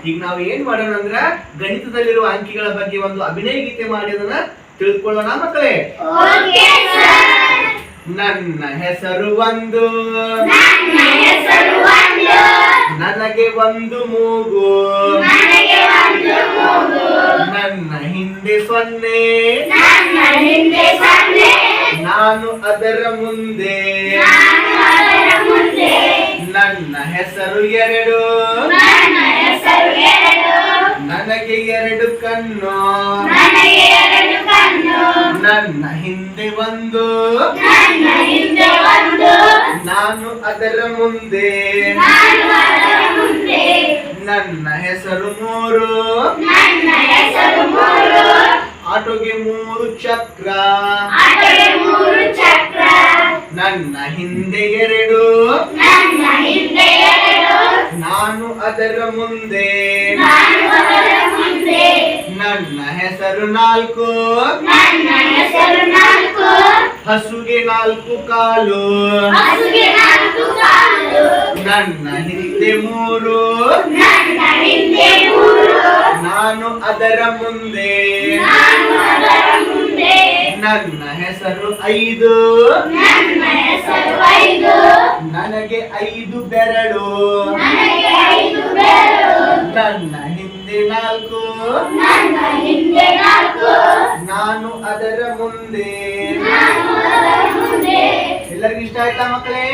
ಈಗ ನಾವು ಏನ್ ಮಾಡೋಣ ಅಂದ್ರ ಗಣಿತದಲ್ಲಿರುವ ಅಂಕಿಗಳ ಬಗ್ಗೆ ಒಂದು ಅಭಿನಯ ಗೀತೆ ಮಾಡಿ ಅದನ್ನ ತಿಳ್ಕೊಳ್ಳೋಣ ಮಕ್ಕಳೇ. ನನ್ನ ಹೆಸರು ಒಂದು, ನನಗೆ ಒಂದು ಮೂಗು, ನನ್ನ ಹಿಂದೆ ಸೊನ್ನೆ, ನಾನು ಅದರ ಮುಂದೆ, ನನ್ನ ಹೆಸರು ಎರಡು, ನನಗೆ ಎರಡು ಕಣ್ಣು, ನನ್ನ ಹಿಂದೆ ಒಂದು, ನಾನು ಅದರ ಮುಂದೆ, ನನ್ನ ಹೆಸರು ಮೂರು, ಆಟೋಗೆ ಮೂರು ಚಕ್ರ, ನನ್ನ ಹಿಂದೆ ಎರಡು, ನಾನು ಅದರ ಮುಂದೆ, ನನ್ನ ಹೆಸರು ನಾಲ್ಕು, ಹಸುಗೆ ನಾಲ್ಕು ಕಾಲು, ನನ್ನ ಹಿಂದೆ ಮೂರು, ನಾನು ಅದರ ಮುಂದೆ, ನನ್ನ ಹೆಸರು ಐದು, ನನಗೆ ಐದು ಬೆರಳು, ನನ್ನ ಹಿಂದೆ ನಾಲ್ಕು, ನಾನು ಅದರ ಮುಂದೆ. ಎಲ್ಲರಿಗೂ ಇಷ್ಟ ಆಯ್ತಾ ಮಕ್ಕಳೇ?